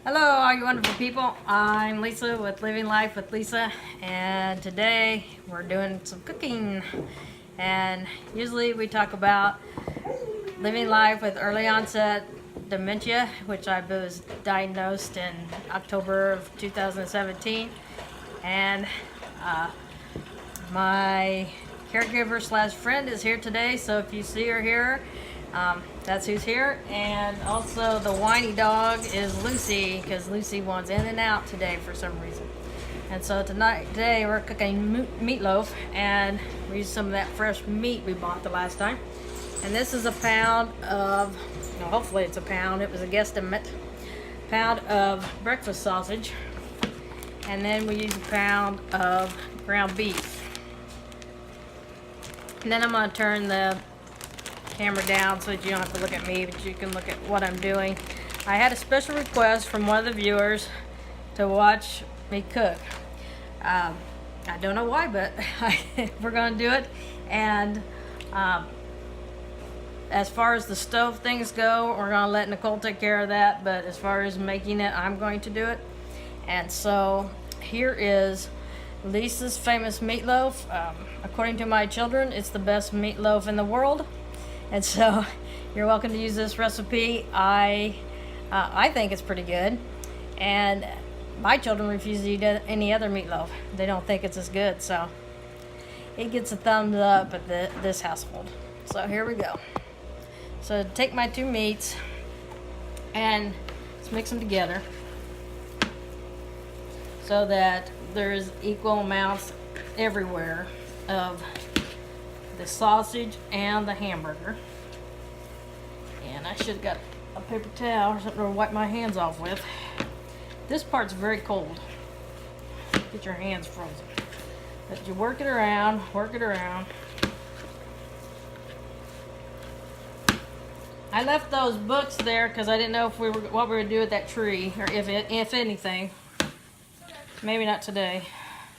Hello, all you wonderful people. I'm Lisa with Living Life with Lisa, and today we're doing some cooking. And usually we talk about living life with early onset dementia, which I was diagnosed in October of 2017. And my caregiver slash friend is here today, so if you see her here, that's who's here. And also the whiny dog is Lucy, because Lucy wants in and out today for some reason. And so today we're cooking meatloaf, and we use some of that fresh meat we bought the last time. And this is a pound of, hopefully it's a pound, it was a guesstimate, pound of breakfast sausage. And then we use a pound of ground beef. And then I'm going to turn the camera down so that you don't have to look at me, but you can look at what I'm doing. I had a special request from one of the viewers to watch me cook. I don't know why, but we're going to do it. And as far as the stove things go, we're going to let Nicole take care of that. But as far as making it, I'm going to do it. And so here is Lisa's famous meatloaf. According to my children, it's the best meatloaf in the world. And so you're welcome to use this recipe. I think it's pretty good. And my children refuse to eat any other meatloaf. They don't think it's as good. So it gets a thumbs up at this household. So here we go. So take my two meats and let's mix them together so that there's equal amounts everywhere of the sausage and the hamburger. And I should have got a paper towel or something to wipe my hands off with. This part's very cold. Get your hands frozen. But you work it around, work it around. I left those books there because I didn't know if what we were doing with that tree, or if anything. Maybe not today.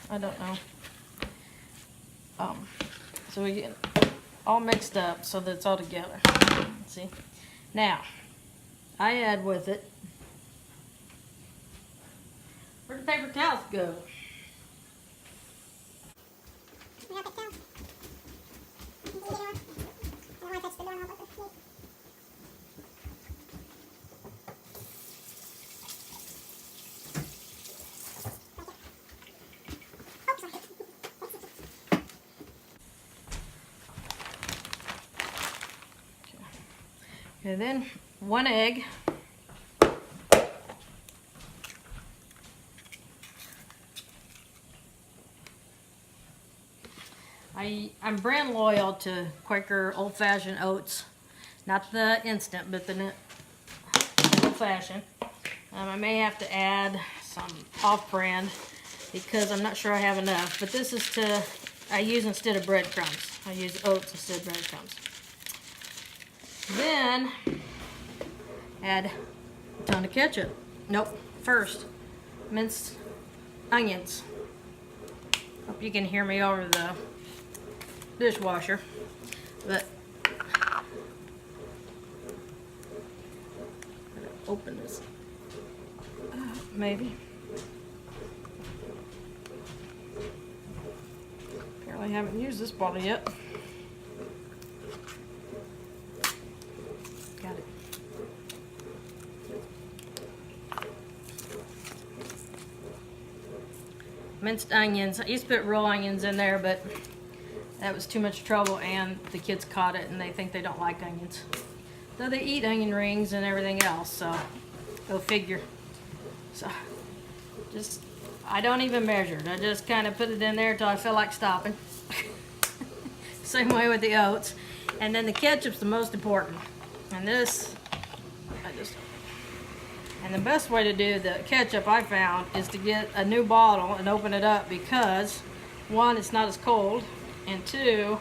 I don't know. So we get all mixed up so that it's all together. Let's see. Now, I add with it. Where'd the paper towels go? Okay, then 1 egg. I'm brand loyal to Quaker old-fashioned oats, not the instant, but the old-fashioned. I may have to add some off-brand because I'm not sure I have enough. But this is I use instead of breadcrumbs. I use oats instead of breadcrumbs. Then add a ton of ketchup. Nope. First, minced onions. Hope you can hear me over the dishwasher. But open this. Maybe. Apparently I haven't used this bottle yet. Got it. Minced onions. I used to put raw onions in there, but that was too much trouble, and the kids caught it, and they think they don't like onions. Though they eat onion rings and everything else, so go figure. So I don't even measure it. I just kind of put it in there until I feel like stopping. Same way with the oats. And then the ketchup's the most important. And this, and the best way to do the ketchup I found is to get a new bottle and open it up, because one, it's not as cold, and two,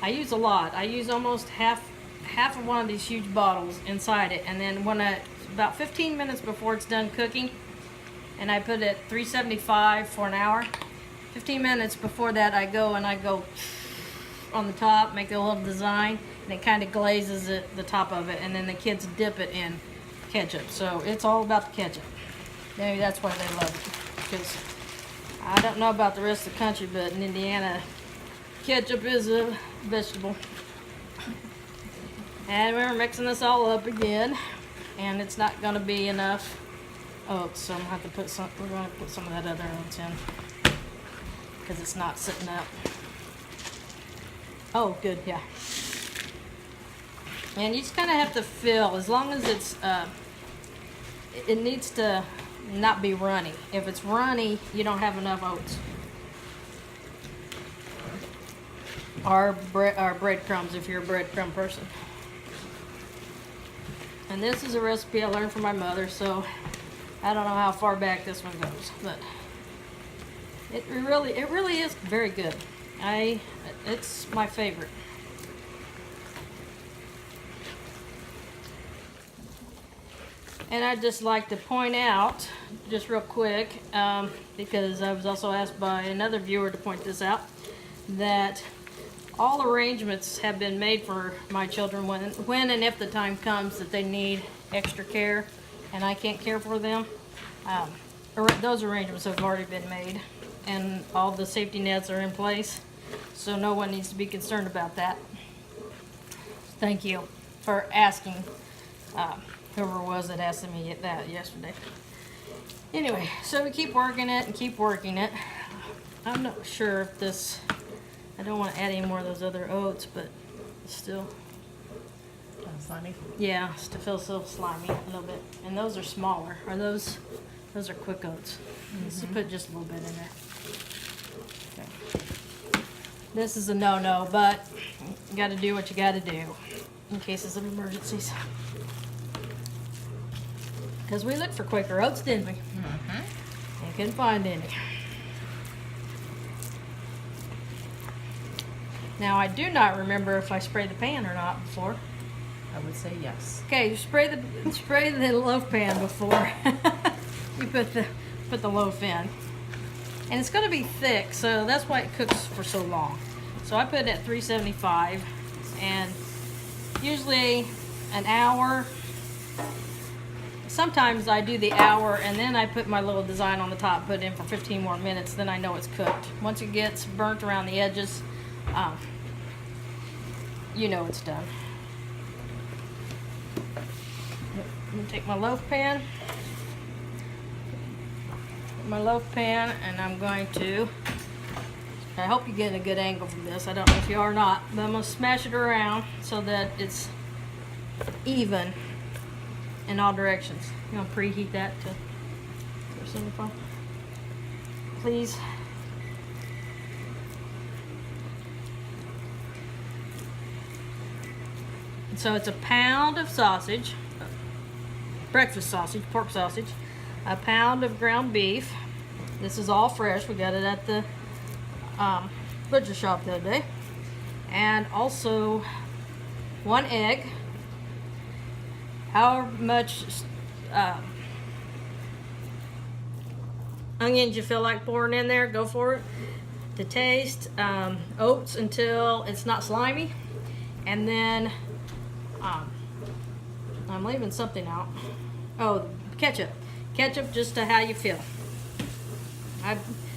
I use a lot. I use almost half of one of these huge bottles inside it, and then about 15 minutes before it's done cooking, and I put it at 375 for an hour. 15 minutes before that, I go on the top, make a little design, and it kind of glazes the top of it, and then the kids dip it in ketchup, so it's all about the ketchup. Maybe that's why they love it. Because I don't know about the rest of the country, but in Indiana, ketchup is a vegetable. And we're mixing this all up again, and it's not going to be enough oats, so I'm going to have to put some. We're going to put some of that other oats in because it's not sitting up. Oh, good, yeah. And you just kind of have to fill, as long as it's, it needs to not be runny. If it's runny, you don't have enough oats. Or breadcrumbs if you're a breadcrumb person. And this is a recipe I learned from my mother, so I don't know how far back this one goes, but it really is very good. It's my favorite. And I'd just like to point out, just real quick, because I was also asked by another viewer to point this out, that all arrangements have been made for my children when and if the time comes that they need extra care and I can't care for them. Those arrangements have already been made, and all the safety nets are in place, so no one needs to be concerned about that. Thank you for asking, whoever it was that asked me that yesterday. Anyway, so we keep working it and keep working it. I'm not sure if this, I don't want to add any more of those other oats, but it's still slimy. Yeah, still feels so slimy a little bit. And those are smaller. Are those are quick oats. Let's put just a little bit in there. Okay. This is a no-no, but you got to do what you got to do in cases of emergencies. Because we looked for Quaker oats, didn't we? And couldn't find any. Now, I do not remember if I sprayed the pan or not before. I would say yes. Okay, you spray the loaf pan before you put the loaf in. And it's going to be thick, so that's why it cooks for so long. So I put it at 375, and usually an hour. Sometimes I do the hour and then I put my little design on the top, put it in for 15 more minutes, then I know it's cooked. Once it gets burnt around the edges, you know it's done. I'm going to take my loaf pan, and I'm going to, I hope you're getting a good angle from this. I don't know if you are or not, but I'm going to smash it around so that it's even in all directions. I'm going to preheat that to 475. Please. So it's a pound of sausage, breakfast sausage, pork sausage, a pound of ground beef. This is all fresh. We got it at the butcher shop the other day. And also 1 egg. However much onions you feel like pouring in there, go for it. To taste, oats until it's not slimy. And then I'm leaving something out. Oh, ketchup. Ketchup just to how you feel.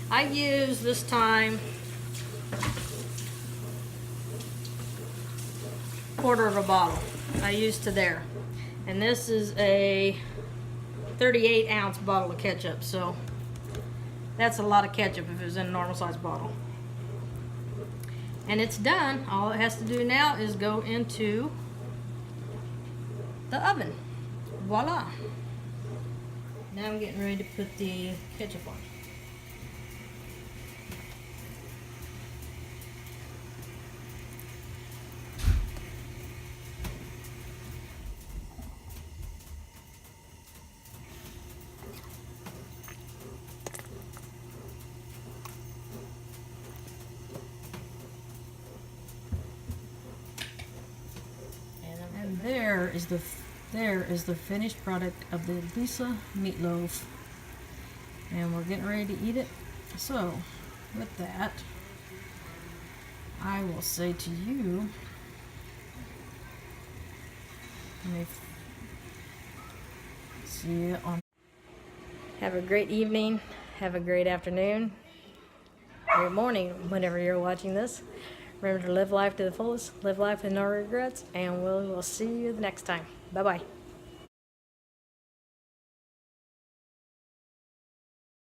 I use this time quarter of a bottle. I used to there. And this is a 38-ounce bottle of ketchup, so that's a lot of ketchup if it was in a normal size bottle. And it's done. All it has to do now is go into the oven. Voila. Now I'm getting ready to put the ketchup on. And there is the finished product of the Lisa meatloaf, and we're getting ready to eat it. So with that, I will say to you, See you on. Have a great evening. Have a great afternoon. Great morning, whenever you're watching this. Remember to live life to the fullest, live life with no regrets, and we'll see you the next time. Bye-bye.